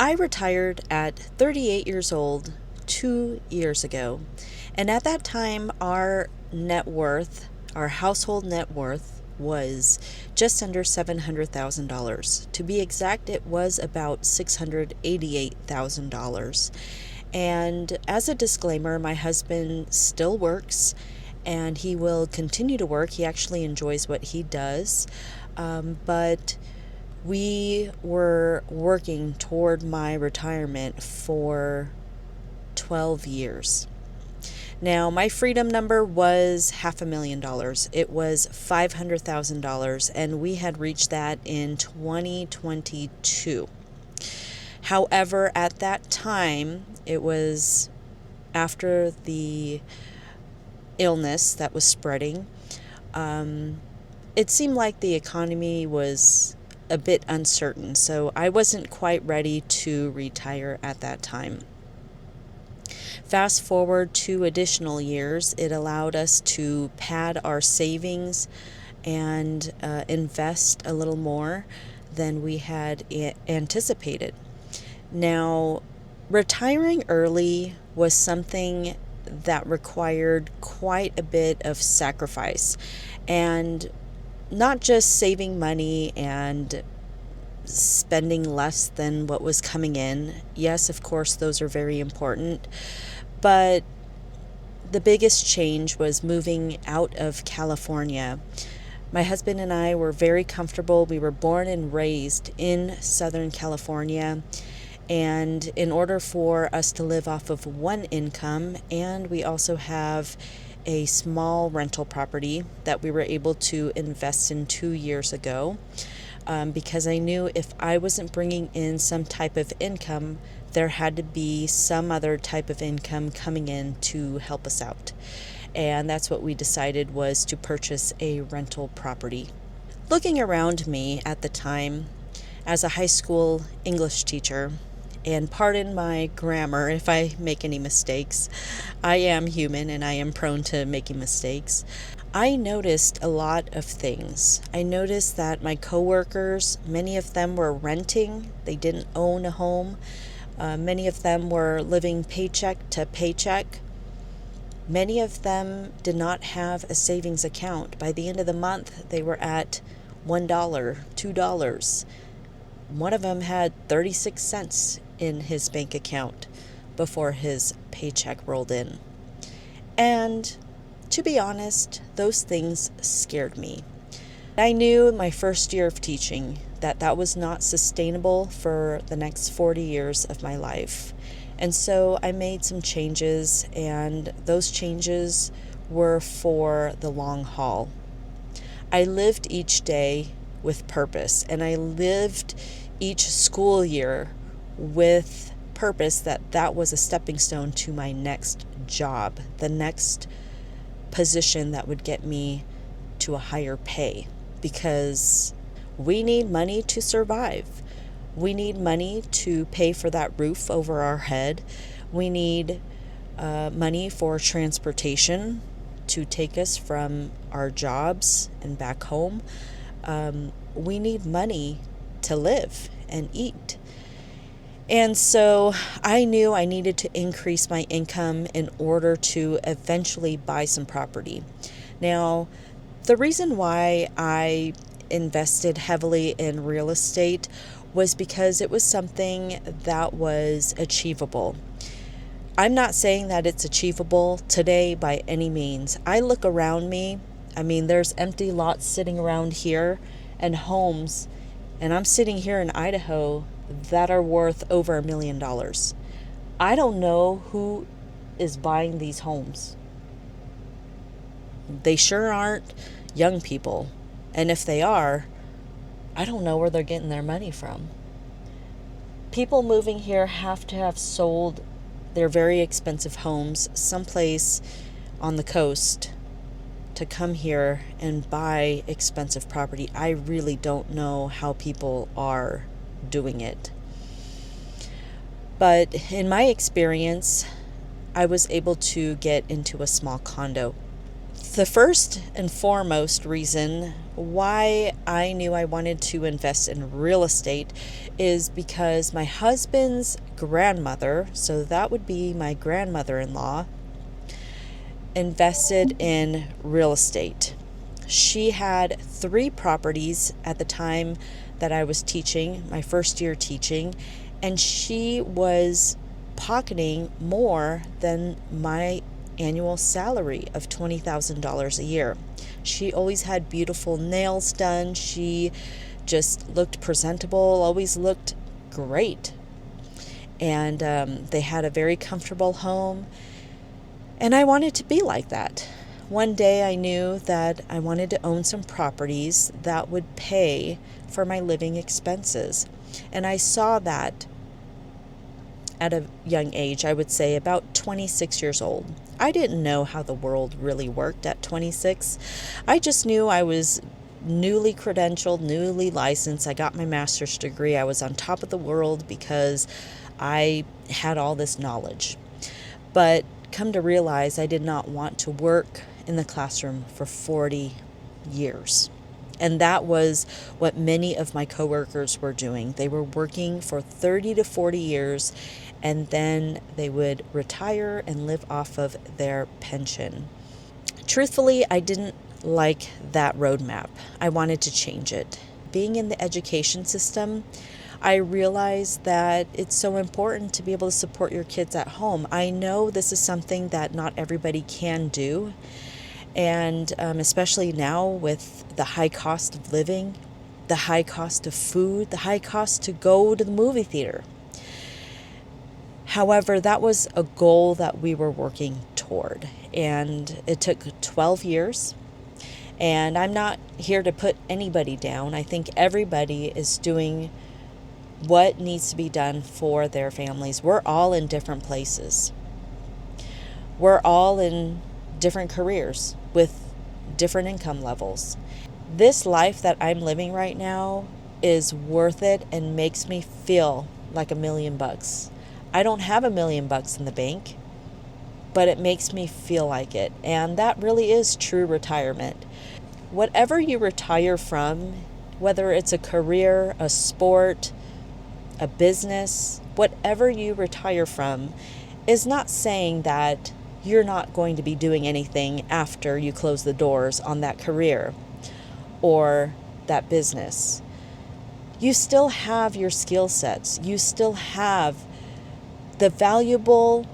I retired at 38 years old 2 years ago. And at that time, our net worth, our household net worth, was just under $700,000. To be exact, it was about $688,000. And as a disclaimer, my husband still works and he will continue to work. He actually enjoys what he does. But we were working toward my retirement for 12 years. Now, my freedom number was $500,000. It was $500,000, and we had reached that in 2022. However, at that time, it was after the illness that was spreading. It seemed like the economy was a bit uncertain, so I wasn't quite ready to retire at that time. Fast forward 2 additional years, it allowed us to pad our savings and invest a little more than we had anticipated. Now, retiring early was something that required quite a bit of sacrifice, and not just saving money and spending less than what was coming in. Yes, of course, those are very important. But the biggest change was moving out of California. My husband and I were very comfortable. We were born and raised in Southern California. And in order for us to live off of one income, and we also have a small rental property that we were able to invest in 2 years ago, because I knew if I wasn't bringing in some type of income, there had to be some other type of income coming in to help us out. And that's what we decided, was to purchase a rental property. Looking around me at the time as a high school English teacher, and pardon my grammar if I make any mistakes, I am human and I am prone to making mistakes. I noticed a lot of things. I noticed that my coworkers, many of them were renting. They didn't own a home. Many of them were living paycheck to paycheck. Many of them did not have a savings account. By the end of the month, they were at $1, $2. One of them had 36 cents in his bank account before his paycheck rolled in. And to be honest, those things scared me. I knew in my first year of teaching that that was not sustainable for the next 40 years of my life. And so I made some changes, and those changes were for the long haul. I lived each day with purpose, and I lived each school year with purpose, that was a stepping stone to my next job, the next position that would get me to a higher pay, because we need money to survive. We need money to pay for that roof over our head. We need money for transportation to take us from our jobs and back home. We need money to live and eat. And so I knew I needed to increase my income in order to eventually buy some property. Now, the reason why I invested heavily in real estate was because it was something that was achievable. I'm not saying that it's achievable today by any means. I look around me. I mean, there's empty lots sitting around here and homes, and I'm sitting here in Idaho that are worth over $1 million. I don't know who is buying these homes. They sure aren't young people. And if they are, I don't know where they're getting their money from. People moving here have to have sold their very expensive homes someplace on the coast to come here and buy expensive property. I really don't know how people are doing it. But in my experience, I was able to get into a small condo. The first and foremost reason why I knew I wanted to invest in real estate is because my husband's grandmother, so that would be my grandmother-in-law, invested in real estate. She had 3 properties at the time that I was teaching, my first year teaching, and she was pocketing more than my annual salary of $20,000 a year. She always had beautiful nails done. She just looked presentable, always looked great. And they had a very comfortable home. And I wanted to be like that. One day I knew that I wanted to own some properties that would pay for my living expenses. And I saw that at a young age, I would say about 26 years old. I didn't know how the world really worked at 26. I just knew I was newly credentialed, newly licensed. I got my master's degree. I was on top of the world because I had all this knowledge. But come to realize I did not want to work in the classroom for 40 years. And that was what many of my coworkers were doing. They were working for 30 to 40 years, and then they would retire and live off of their pension. Truthfully, I didn't like that roadmap. I wanted to change it. Being in the education system, I realized that it's so important to be able to support your kids at home. I know this is something that not everybody can do. And especially now with the high cost of living, the high cost of food, the high cost to go to the movie theater. However, that was a goal that we were working toward. And it took 12 years. And I'm not here to put anybody down. I think everybody is doing what needs to be done for their families. We're all in different places. We're all in different careers with different income levels. This life that I'm living right now is worth it and makes me feel like $1,000,000. I don't have $1,000,000 in the bank, but it makes me feel like it. And that really is true retirement. Whatever you retire from, whether it's a career, a sport, a business, whatever you retire from, is not saying that you're not going to be doing anything after you close the doors on that career or that business. You still have your skill sets. You still have the valuable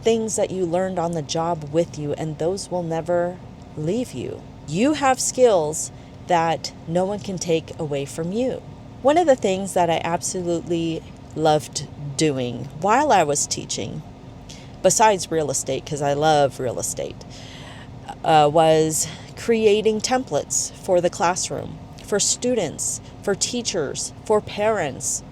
things that you learned on the job with you, and those will never leave you. You have skills that no one can take away from you. One of the things that I absolutely loved doing while I was teaching, besides real estate, because I love real estate, was creating templates for the classroom, for students, for teachers, for parents,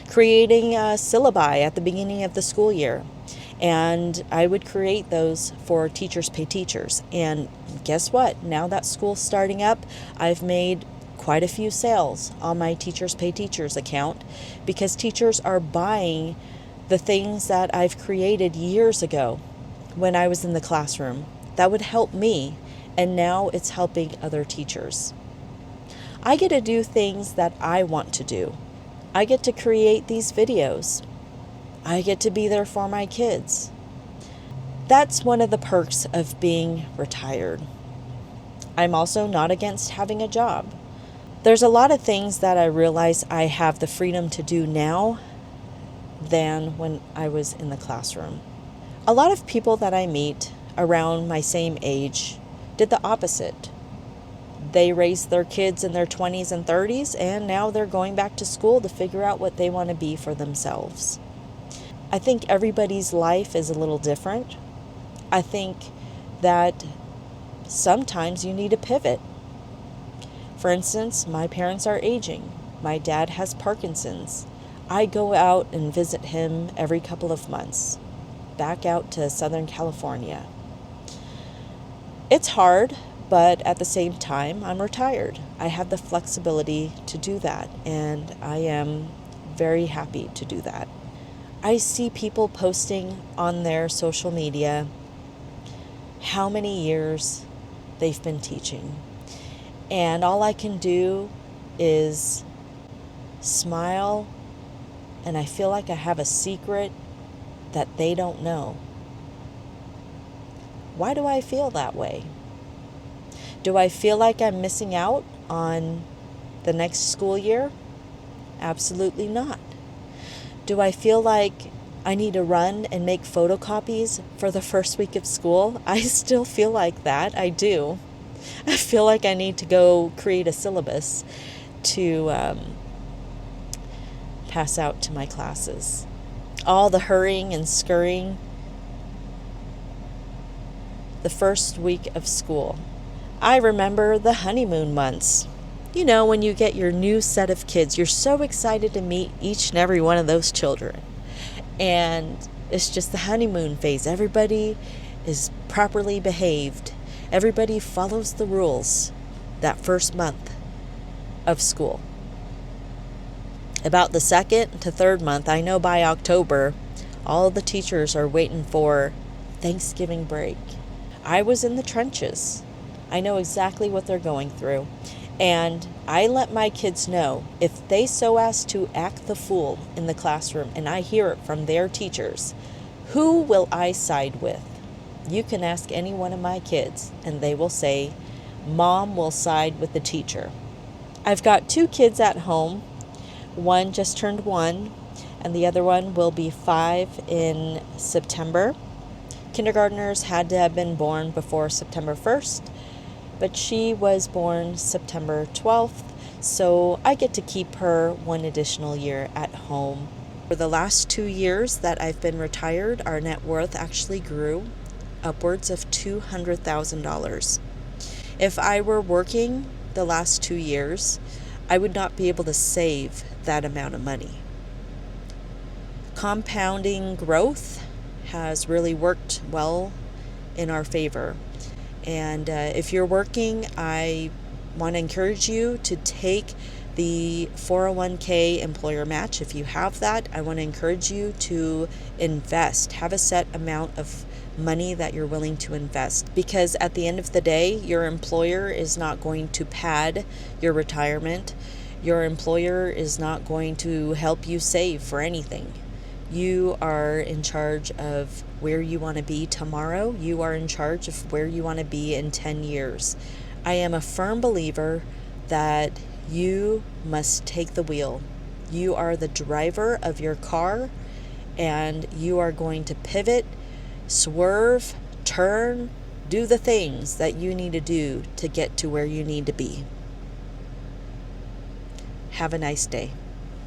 creating syllabi at the beginning of the school year. And I would create those for Teachers Pay Teachers. And guess what? Now that school's starting up, I've made quite a few sales on my Teachers Pay Teachers account because teachers are buying the things that I've created years ago when I was in the classroom that would help me, and now it's helping other teachers. I get to do things that I want to do. I get to create these videos. I get to be there for my kids. That's one of the perks of being retired. I'm also not against having a job. There's a lot of things that I realize I have the freedom to do now than when I was in the classroom. A lot of people that I meet around my same age did the opposite. They raised their kids in their 20s and 30s, and now they're going back to school to figure out what they want to be for themselves. I think everybody's life is a little different. I think that sometimes you need to pivot. For instance, my parents are aging. My dad has Parkinson's. I go out and visit him every couple of months, back out to Southern California. It's hard, but at the same time, I'm retired. I have the flexibility to do that, and I am very happy to do that. I see people posting on their social media how many years they've been teaching. And all I can do is smile, and I feel like I have a secret that they don't know. Why do I feel that way? Do I feel like I'm missing out on the next school year? Absolutely not. Do I feel like I need to run and make photocopies for the first week of school? I still feel like that. I do. I feel like I need to go create a syllabus to pass out to my classes. All the hurrying and scurrying the first week of school. I remember the honeymoon months. You know, when you get your new set of kids, you're so excited to meet each and every one of those children. And it's just the honeymoon phase. Everybody is properly behaved. Everybody follows the rules that first month of school. About the second to third month, I know by October, all the teachers are waiting for Thanksgiving break. I was in the trenches. I know exactly what they're going through. And I let my kids know if they so as to act the fool in the classroom and I hear it from their teachers, who will I side with? You can ask any one of my kids and they will say, Mom will side with the teacher. I've got 2 kids at home. One just turned 1 and the other one will be 5 in September. Kindergartners had to have been born before September 1st, but she was born September 12th, so I get to keep her 1 additional year at home. For the last 2 years that I've been retired, our net worth actually grew upwards of $200,000. If I were working the last 2 years, I would not be able to save that amount of money. Compounding growth has really worked well in our favor. And if you're working, I want to encourage you to take the 401k employer match. If you have that, I want to encourage you to invest. Have a set amount of money that you're willing to invest. Because at the end of the day, your employer is not going to pad your retirement. Your employer is not going to help you save for anything. You are in charge of where you want to be tomorrow. You are in charge of where you want to be in 10 years. I am a firm believer that you must take the wheel. You are the driver of your car, and you are going to pivot, swerve, turn, do the things that you need to do to get to where you need to be. Have a nice day.